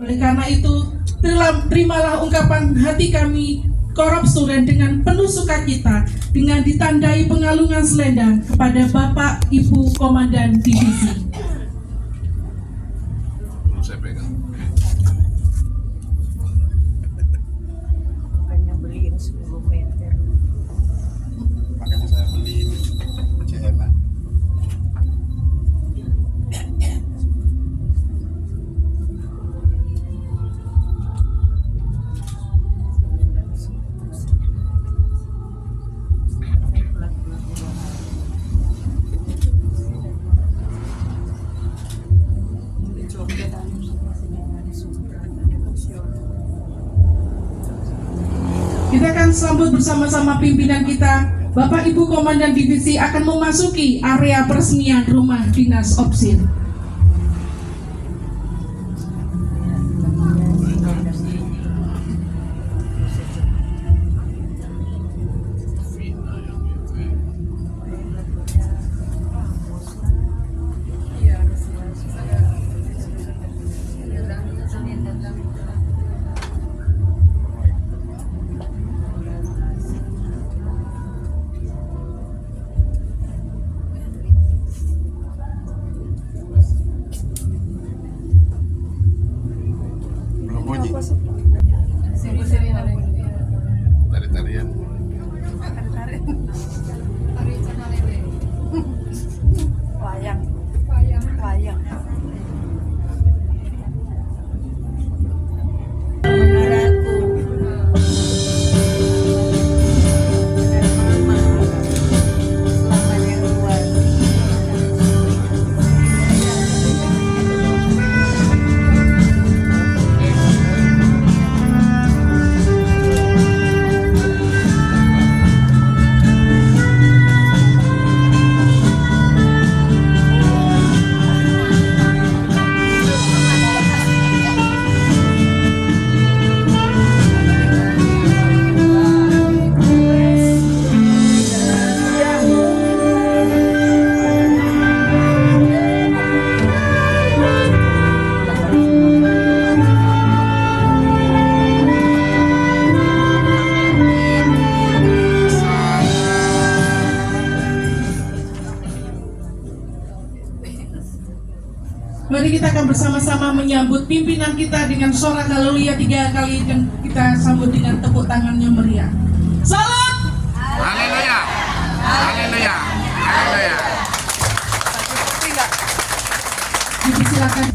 Oleh karena itu, terimalah ungkapan hati kami Korupsuren dengan penuh sukacita, dengan ditandai pengalungan selendang kepada Bapak Ibu Komandan Divisi. Saya pegang. Makanya beliin 10 meter. Makanya saya beli CNA. Kita akan sambut bersama-sama pimpinan kita. Bapak Ibu Komandan Divisi akan memasuki area peresmian rumah dinas Opsir. Belum bunyi. Tari-tarian. Wayang. Wayang. Menaraku. Dan mama. Selamat yang luas. Mari kita akan bersama-sama menyambut pimpinan kita dengan sorak haleluya 3 kali dan kita sambut dengan tepuk tangannya meriah. Salam! Haleluya. Haleluya. Haleluya. Silakan.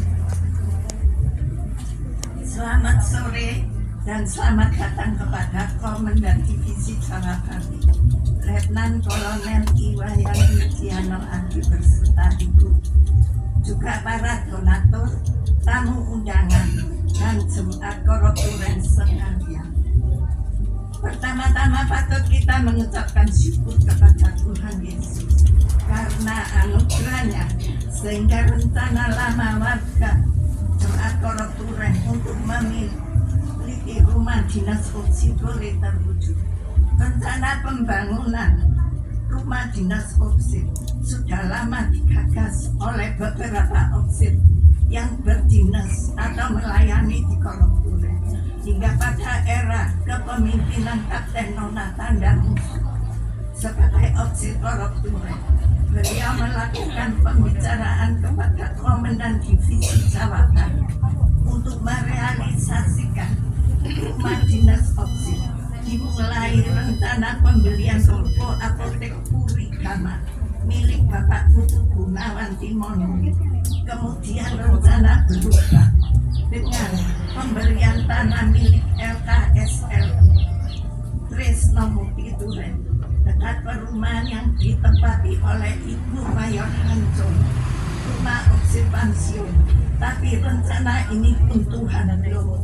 Selamat sore dan selamat datang kepada Komandan Divisi Jawaban Letnan Kolonel Iwayan Widiano Adi beserta Ibu, juga para donatur, tamu undangan, dan jemaat Korupsuren sekalian. Pertama-tama patut kita mengucapkan syukur kepada Tuhan Yesus karena anugerahnya sehingga rencana lama warga jemaat Korupsuren untuk memiliki rumah dinas Opsir boleh terwujud. Rencana pembangunan rumah dinas Opsir sudah lama digagas oleh beberapa Opsir yang berdinas atau melayani di Korupsuren hingga pada era kepemimpinan Kapten Nona Tandamusu sebagai Opsir Korupsuren. Beliau melakukan pembicaraan kepada Komandan Divisi Jawaban untuk merealisasikan rumah dinas Opsir. Dimulai rencana pembelian toko apotek Puri Gama milik Bapak Putu Gunawan Timono. Kemudian rencana berubah dengan pemberian tanah milik LKSL Tresno Muti Duren dekat perumahan yang ditempati oleh Ibu Mayor Hancur, rumah Opsir pensiun. Tapi rencana ini pun Tuhan belum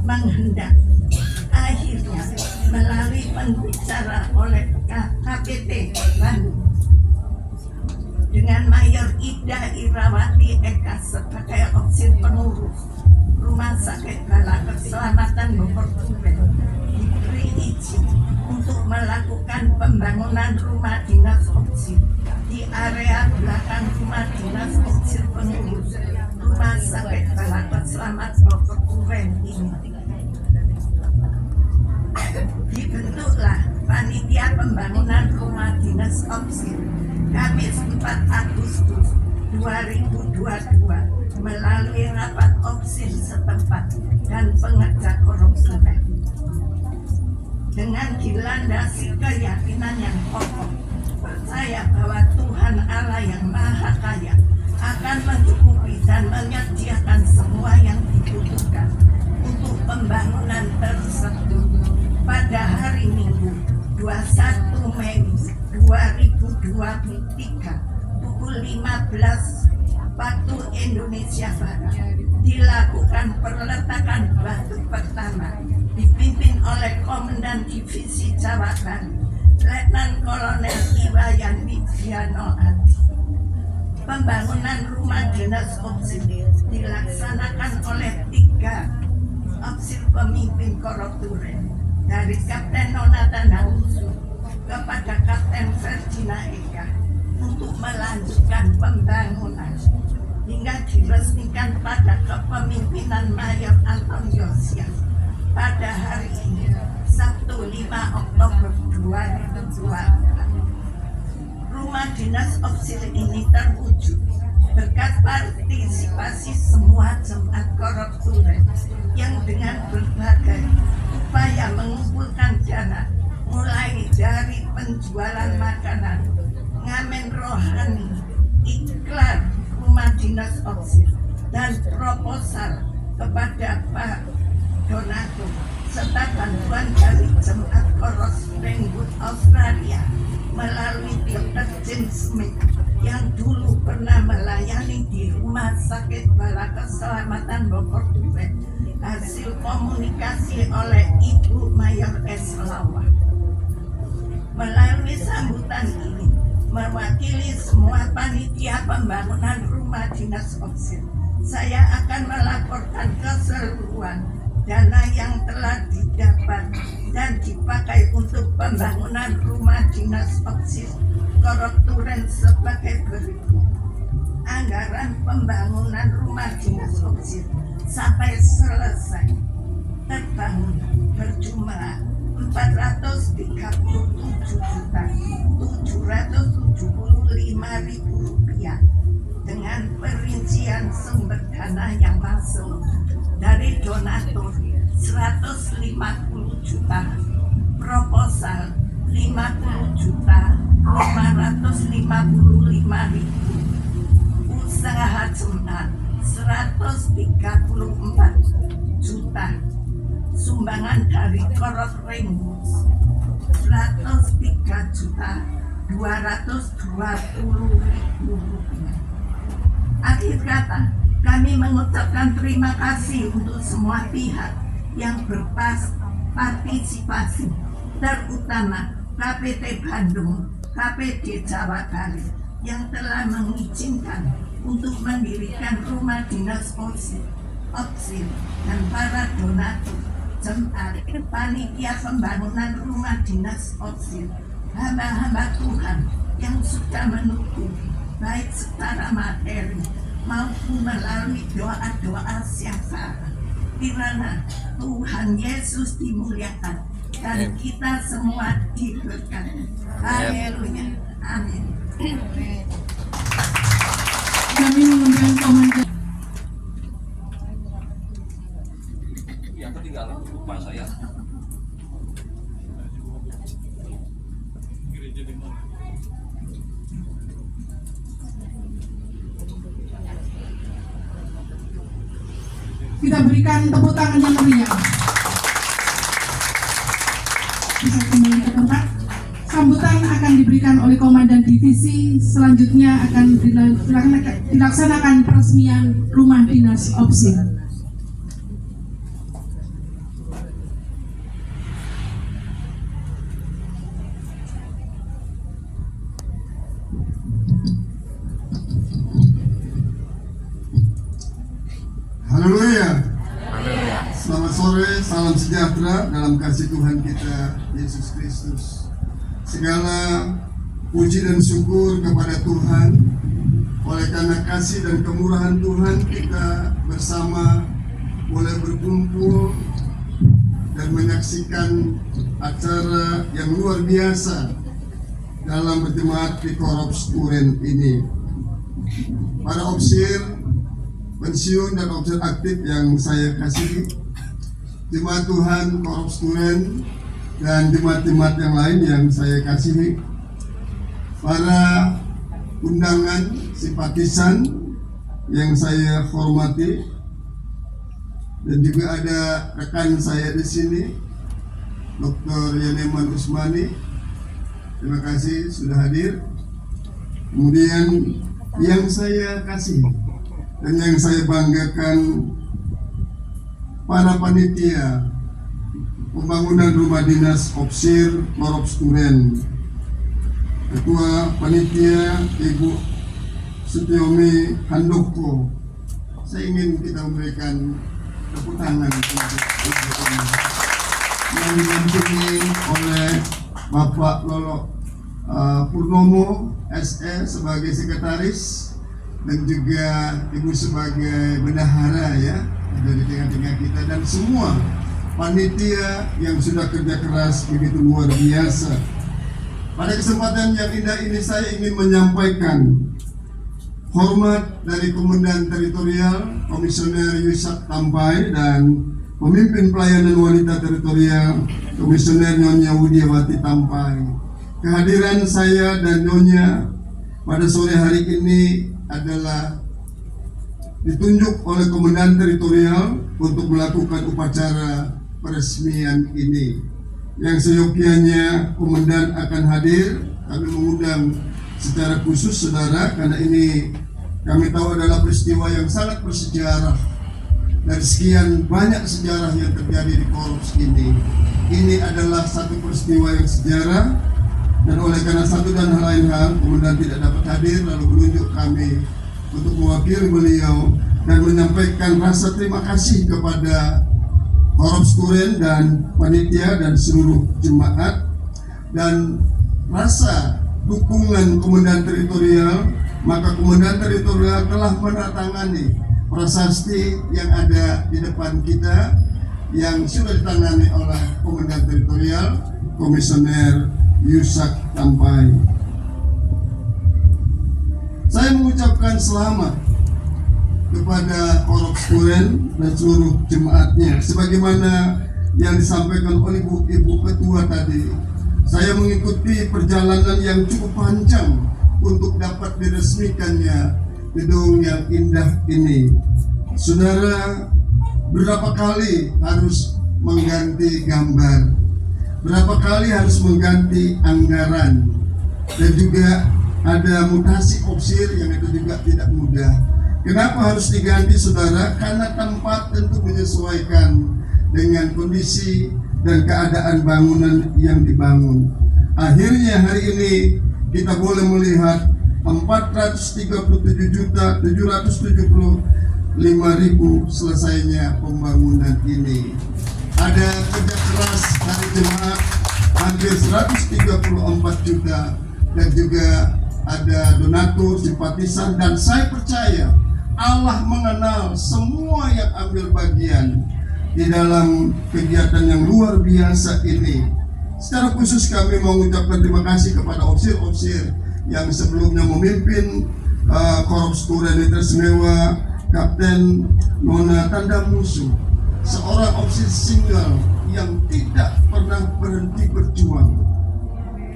menghendak. Akhirnya melalui pembicara oleh KPT Bandung dengan Mayor Ida Irawati Eka sebagai Opsir pengurus Rumah Sakit Bala Keselamatan Bogor Duren diberi izin untuk melakukan pembangunan rumah dinas Opsir di area belakang rumah dinas Opsir pengurus Rumah Rumah Sakit Balapan Selamat Bogor Duren ini. Dibentuklah Panitia Pembangunan Rumah Dinas Opsil Kamis 4 Agustus 2022 melalui rapat Opsil setempat dan pengerja korupsi dengan dilandasi keyakinan yang kokoh, percaya bahwa Tuhan Allah yang Maha Kaya akan mencukupi dan menyediakan semua yang dibutuhkan untuk pembangunan tersebut. Pada hari Minggu 21 Mei 2023 pukul 15 waktu Indonesia Barat dilakukan perletakan batu pertama dipimpin oleh Komandan Divisi Jawa Bali Letnan Kolonel Iwayan Widiano Adi. Pembangunan rumah dinas Opsil dilaksanakan oleh 3 Opsil pemimpin koruptoren, dari Kapten Nonatan Nausu kepada Kapten Ferdinand Eka, untuk melanjutkan pembangunan hingga diresmikan pada kepemimpinan Mayor Anton Yosias pada hari ini, Sabtu 5 Oktober 2024. Rumah dinas Opsil ini terwujud berkat partisipasi semua jemaat koruptoren yang dengan berbagai upaya mengumpulkan dana, mulai dari penjualan makanan, ngamen rohani, iklan rumah dinas Opsil, dan proposal kepada Pak Donato, serta bantuan dari jemaat Koros Ringwood Australia melalui Dr. James Smith yang dulu pernah melayani di Rumah Sakit Bala Keselamatan Bogor Duren, hasil komunikasi oleh Ibu Mayor S. Lawa. Melalui sambutan ini, mewakili semua panitia pembangunan rumah dinas Opsil, saya akan melaporkan keseluruhan dana yang telah didapat dan dipakai untuk pembangunan rumah dinas Opsil koruptoren sebagai berikut. Anggaran pembangunan rumah dinas Opsil sampai selesai terbangun berjumlah Rp437.775.000 dengan perincian sumber dana yang masuk dari donatur 150 juta, proposal 50.555.000, usaha jemaat 134 juta, sumbangan dari Koros Ringwood 103.220.000 rupiah. Akhir kata, kami mengucapkan terima kasih untuk semua pihak yang berpartisipasi, terutama KPT Bandung, KPD Jawa Bali yang telah mengizinkan untuk mendirikan rumah dinas Opsil dan para donatur, jemaat, panitia pembangunan rumah dinas Opsil, hamba-hamba Tuhan yang sudah mendukung baik secara materi maupun melalui doa-doa syafaat. Kirana Tuhan Yesus dimuliakan dan kita semua diberkati. Haleluya. Amin. Kami mengundang komandan. Yang ketinggalan lupa saya. Kita berikan tepuk tangan yang meriah. Bisa kembali ke tempat. Sambutan akan diberikan oleh Komandan Divisi. Selanjutnya akan dilaksanakan peresmian rumah dinas Opsil. Haleluya. Haleluya. Selamat sore, salam sejahtera dalam kasih Tuhan kita Yesus Kristus. Segala puji dan syukur kepada Tuhan Oleh karena kasih dan kemurahan Tuhan, kita bersama boleh berkumpul dan menyaksikan acara yang luar biasa dalam berjemaat di Korops Duren ini. Para opsir pensiun dan opsir aktif yang saya kasihi, jemaat Tuhan Korops Duren dan jemaat-jemaat yang lain yang saya kasihi, para undangan simpatisan yang saya hormati, dan juga ada rekan saya di sini, Dr. Yaneman Usmani. Terima kasih sudah hadir. Kemudian yang saya kasih dan yang saya banggakan, para panitia pembangunan rumah dinas Opsir Korops Duren, Ketua Panitia Ibu Sutiomi Handoko. Saya ingin kita memberikan tepuk tangan untuk Ibu ini yang didampingi oleh Bapak Lolo Purnomo SE sebagai sekretaris dan juga Ibu sebagai bendahara ya dari tengah-tengah kita, dan semua panitia yang sudah kerja keras begitu luar biasa. Pada kesempatan yang indah ini saya ingin menyampaikan hormat dari Komandan Teritorial Komisioner Yusak Tampai dan Pemimpin Pelayanan Wanita Teritorial Komisioner Nyonya Widiawati Tampai. Kehadiran saya dan Nyonya pada sore hari ini adalah ditunjuk oleh Komandan Teritorial untuk melakukan upacara peresmian ini. Yang seyogianya Komandan akan hadir. Kami mengundang secara khusus saudara, karena ini kami tahu adalah peristiwa yang sangat bersejarah. Dari sekian banyak sejarah yang terjadi di Korops ini, ini adalah satu peristiwa yang sejarah, dan oleh karena satu dan lain hal Komandan tidak dapat hadir, lalu menunjuk kami untuk mewakili beliau dan menyampaikan rasa terima kasih kepada Korops Duren dan panitia dan seluruh jemaat, dan rasa dukungan Komandan Teritorial. Maka Komandan Teritorial telah menandatangani prasasti yang ada di depan kita yang sudah ditangani oleh Komandan Teritorial Komisioner Yusak Tampai. Saya mengucapkan selamat kepada Korops Duren dan seluruh jemaatnya. Sebagaimana yang disampaikan oleh Ibu Ketua tadi, saya mengikuti perjalanan yang cukup panjang untuk dapat diresmikannya gedung yang indah ini. Saudara, berapa kali harus mengganti gambar, berapa kali harus mengganti anggaran, dan juga ada mutasi opsir yang itu juga tidak mudah. Kenapa harus diganti saudara? Karena tempat tentu menyesuaikan dengan kondisi dan keadaan bangunan yang dibangun. Akhirnya hari ini kita boleh melihat 437.775.000 selesainya pembangunan ini. Ada kerja keras dari jemaat hampir 134 juta, dan juga ada donatur, simpatisan, dan saya percaya Allah mengenal semua yang ambil bagian di dalam kegiatan yang luar biasa ini. Secara khusus kami mau mengucapkan terima kasih kepada opsir-opsir yang sebelumnya memimpin Korops Duren Istimewa, Kapten Nona Tanda Musuh, seorang opsir single yang tidak pernah berhenti berjuang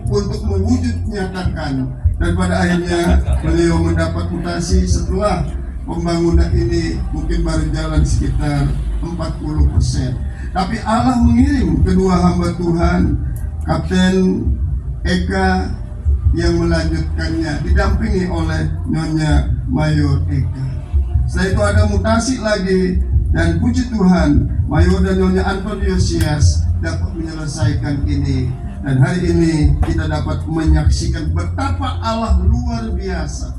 untuk mewujud nyatakan, dan pada akhirnya beliau mendapat mutasi setelah pembangunan ini mungkin baru jalan sekitar 40%. Tapi Allah mengirim kedua hamba Tuhan, Kapten Eka yang melanjutkannya, didampingi oleh Nyonya Mayor Eka. Setelah itu ada mutasi lagi, dan puji Tuhan Mayor dan Nyonya Antoniosias dapat menyelesaikan ini. Dan hari ini kita dapat menyaksikan betapa Allah luar biasa.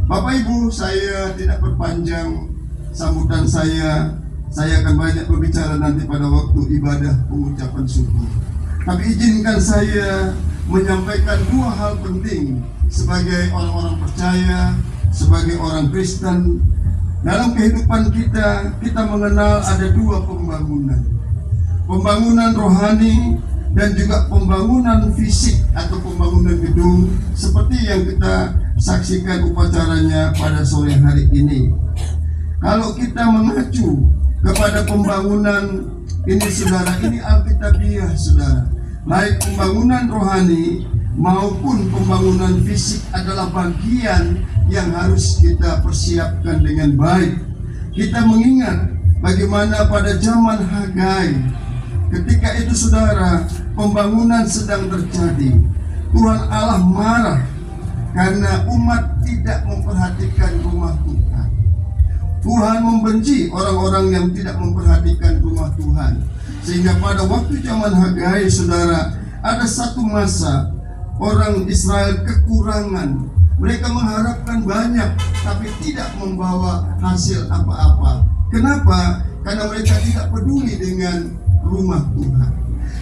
Bapak Ibu, saya tidak perpanjang sambutan saya akan banyak berbicara nanti pada waktu ibadah pengucapan syukur. Tapi izinkan saya menyampaikan dua hal penting sebagai orang-orang percaya sebagai orang Kristen, dalam kehidupan kita mengenal ada dua pembangunan. Pembangunan rohani dan juga pembangunan fisik atau pembangunan gedung seperti yang kita saksikan upacaranya pada sore hari ini. Kalau kita mengacu kepada pembangunan ini saudara, ini alkitabiah saudara. Baik pembangunan rohani maupun pembangunan fisik adalah bagian yang harus kita persiapkan dengan baik. Kita mengingat bagaimana pada zaman Hagai, ketika itu saudara, pembangunan sedang terjadi. Tuhan Allah marah karena umat tidak memperhatikan rumah Tuhan. Tuhan membenci orang-orang yang tidak memperhatikan rumah Tuhan. Sehingga pada waktu zaman Hagai saudara, ada satu masa orang Israel kekurangan. Mereka mengharapkan banyak tapi tidak membawa hasil apa-apa. Kenapa? Karena mereka tidak peduli dengan rumah Tuhan.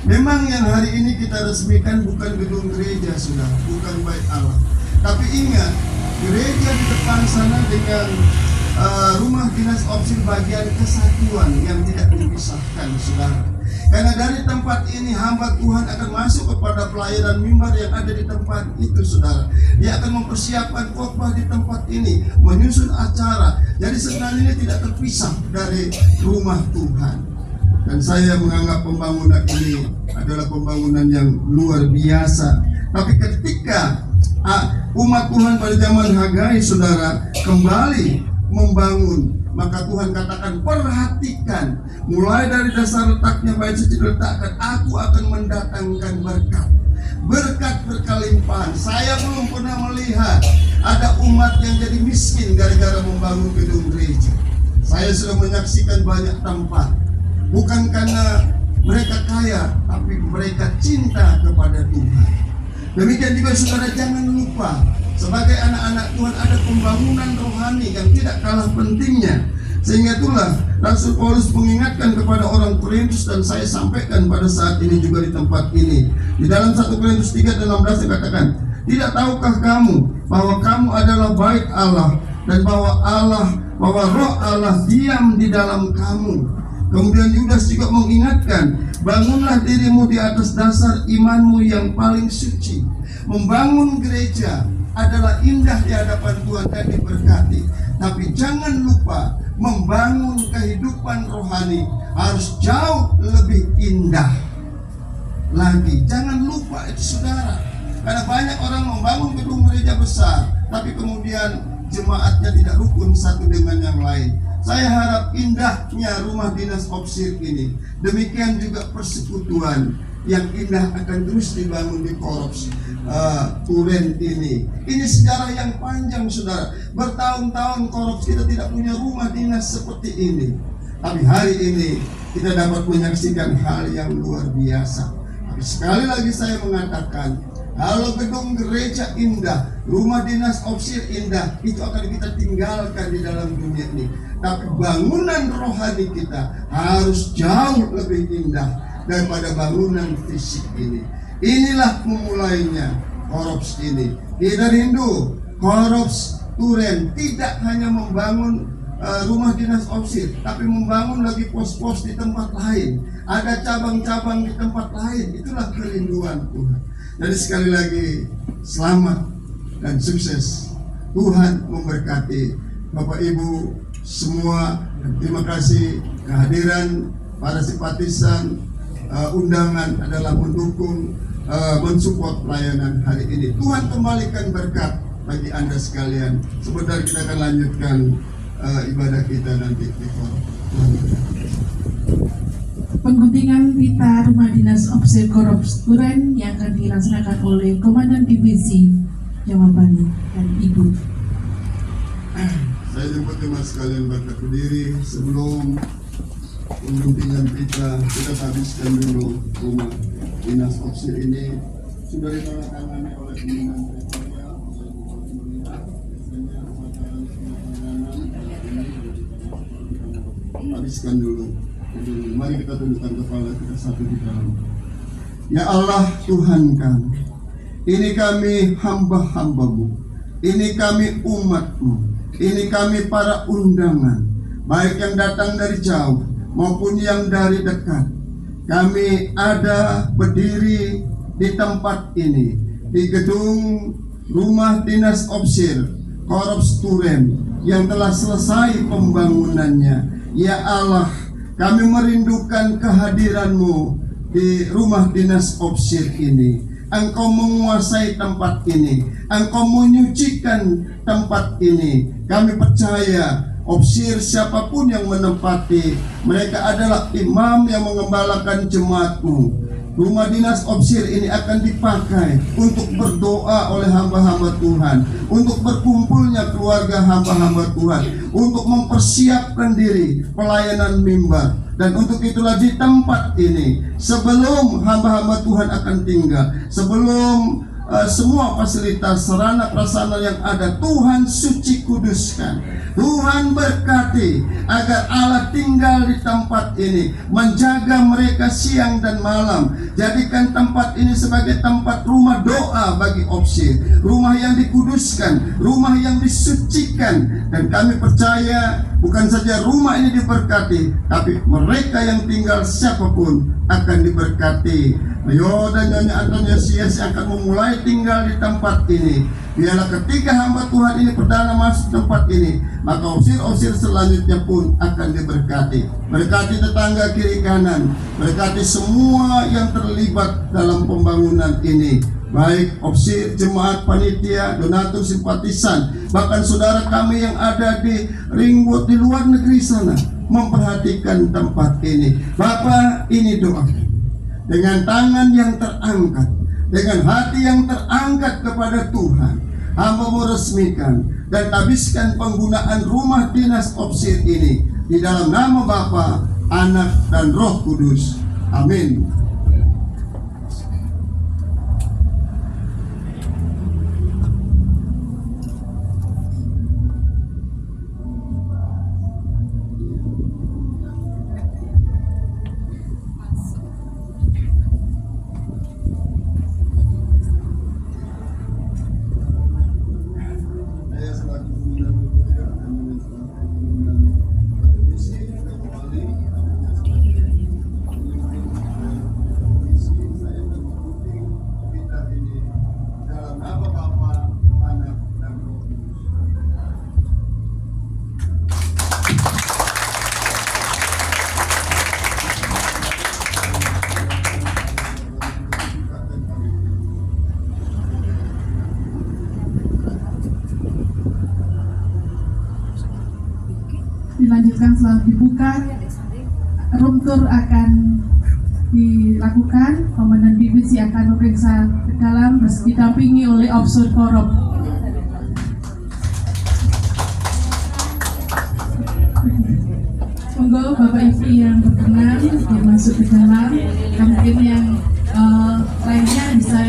Memang yang hari ini kita resmikan bukan gedung gereja saudara, bukan bait Allah. Tapi ingat, gereja di depan sana dengan rumah dinas opsil bagian kesatuan yang tidak dipisahkan saudara. Karena dari tempat ini hamba Tuhan akan masuk kepada pelayanan mimbar yang ada di tempat itu saudara. Dia akan mempersiapkan khotbah di tempat ini, menyusun acara. Jadi sebenarnya ini tidak terpisah dari rumah Tuhan. Dan saya menganggap pembangunan ini adalah pembangunan yang luar biasa. Tapi ketika umat Tuhan pada zaman Hagai saudara kembali membangun, maka Tuhan katakan perhatikan, mulai dari dasar letaknya bait suci diletakkan, aku akan mendatangkan berkat berkelimpahan. Saya belum pernah melihat ada umat yang jadi miskin gara-gara membangun gedung gereja. Saya sudah menyaksikan banyak tempat, bukan karena mereka kaya, tapi mereka cinta kepada Tuhan. Demikian juga saudara, jangan lupa sebagai anak-anak Tuhan ada pembangunan rohani yang tidak kalah pentingnya. Sehingga itulah Rasul Paulus mengingatkan kepada orang Korintus, dan saya sampaikan pada saat ini juga di tempat ini. Di dalam 1 Korintus 3:16 dikatakan, tidak tahukah kamu bahwa kamu adalah bait Allah, dan bahwa roh Allah diam di dalam kamu. Kemudian Yudas juga mengingatkan, bangunlah dirimu di atas dasar imanmu yang paling suci. Membangun gereja adalah indah di hadapan Tuhan dan diberkati. Tapi jangan lupa, membangun kehidupan rohani harus jauh lebih indah lagi. Jangan lupa itu saudara. Karena banyak orang membangun gedung gereja besar, tapi kemudian jemaatnya tidak rukun satu dengan yang lain. Saya harap indahnya rumah dinas opsil ini, demikian juga persekutuan yang indah akan terus dibangun di Korops Turen ini. Ini sejarah yang panjang saudara. Bertahun-tahun Korops kita tidak punya rumah dinas seperti ini. Tapi hari ini kita dapat menyaksikan hal yang luar biasa. Tapi sekali lagi saya mengatakan, kalau gedung gereja indah, rumah dinas opsil indah, itu akan kita tinggalkan di dalam dunia ini. Tapi bangunan rohani kita harus jauh lebih indah daripada bangunan fisik ini. Inilah memulainya Korops ini. Kita rindu Korops Turen tidak hanya membangun rumah dinas opsil, tapi membangun lagi pos-pos di tempat lain. Ada cabang-cabang di tempat lain. Itulah kerinduan Tuhan. Jadi sekali lagi selamat dan sukses. Tuhan memberkati Bapak Ibu semua. Terima kasih kehadiran para simpatisan. Undangan adalah mendukung, mensupport pelayanan hari ini. Tuhan kembalikan berkat bagi Anda sekalian. Sebentar kita akan lanjutkan ibadah kita nanti di Korops. Pengguntingan pita rumah dinas opsil Korops Turen yang akan dilaksanakan oleh Komandan Divisi Jawa Bali dan Ibu. Saya jemput teman sekalian berkat berdiri. Sebelum pengguntingan pita, kita habiskan dulu rumah dinas opsil ini. Sudah ditandatangani oleh pimpinan teritorial. Habiskan dulu. Mari kita tundukkan kepala kita satu di dalam. Ya Allah Tuhan kami, ini kami hamba-hamba-Mu. ini kami umat-Mu, ini kami para undangan, baik yang datang dari jauh maupun yang dari dekat. Kami ada berdiri di tempat ini, di gedung Rumah Dinas Opsir Korops Duren yang telah selesai pembangunannya. Ya Allah, kami merindukan kehadiran-Mu di Rumah Dinas Opsir ini. Engkau menguasai tempat ini, Engkau menyucikan tempat ini. Kami percaya Opsir siapapun yang menempati, mereka adalah imam yang mengembalakan jemaat-Mu. Rumah dinas Opsir ini akan dipakai untuk berdoa oleh hamba-hamba Tuhan, untuk berkumpulnya keluarga hamba-hamba Tuhan, untuk mempersiapkan diri pelayanan mimbar. Dan untuk itulah di tempat ini, sebelum hamba-hamba Tuhan akan tinggal, sebelum semua fasilitas sarana prasarana yang ada, Tuhan suci kuduskan, Tuhan berkati agar Allah tinggal di tempat ini, menjaga mereka siang dan malam. Jadikan tempat ini sebagai tempat rumah doa bagi Opsir, rumah yang dikuduskan, rumah yang disucikan. Dan kami percaya bukan saja rumah ini diberkati, tapi mereka yang tinggal siapapun akan diberkati. Ayo dan Nyonya Antonia Sias akan memulai tinggal di tempat ini. Biarlah ketika hamba Tuhan ini perdana masuk tempat ini, maka Opsir-Opsir selanjutnya pun akan diberkati. Berkati tetangga kiri kanan, berkati semua yang terlibat dalam pembangunan ini, baik Opsir, jemaat, panitia, donatur, simpatisan, bahkan saudara kami yang ada di Ringwood di luar negeri sana memperhatikan tempat ini. Bapak, ini doa dengan tangan yang terangkat, dengan hati yang terangkat kepada Tuhan, hamba meresmikan dan habiskan penggunaan rumah dinas Opsir ini di dalam nama Bapa, Anak, dan Roh Kudus. Amin. Dilanjutkan setelah dibuka, room tour akan dilakukan. Komandan divisi akan memeriksa ke dalam didampingi oleh Opsir Korup. Monggo Bapak Ibu yang berkenan yang masuk ke dalam, mungkin yang lainnya bisa.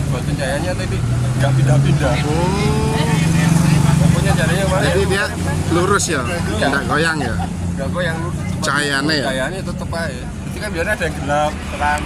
Buatin cahayanya tadi nggak pindah-pindah. Pokoknya caranya mana? Jadi dia lurus ya, tidak goyang ya. Nggak goyang, Cahayanya ya. Cahayanya tetep aja. Jadi kan biasanya ada yang gelap, terang.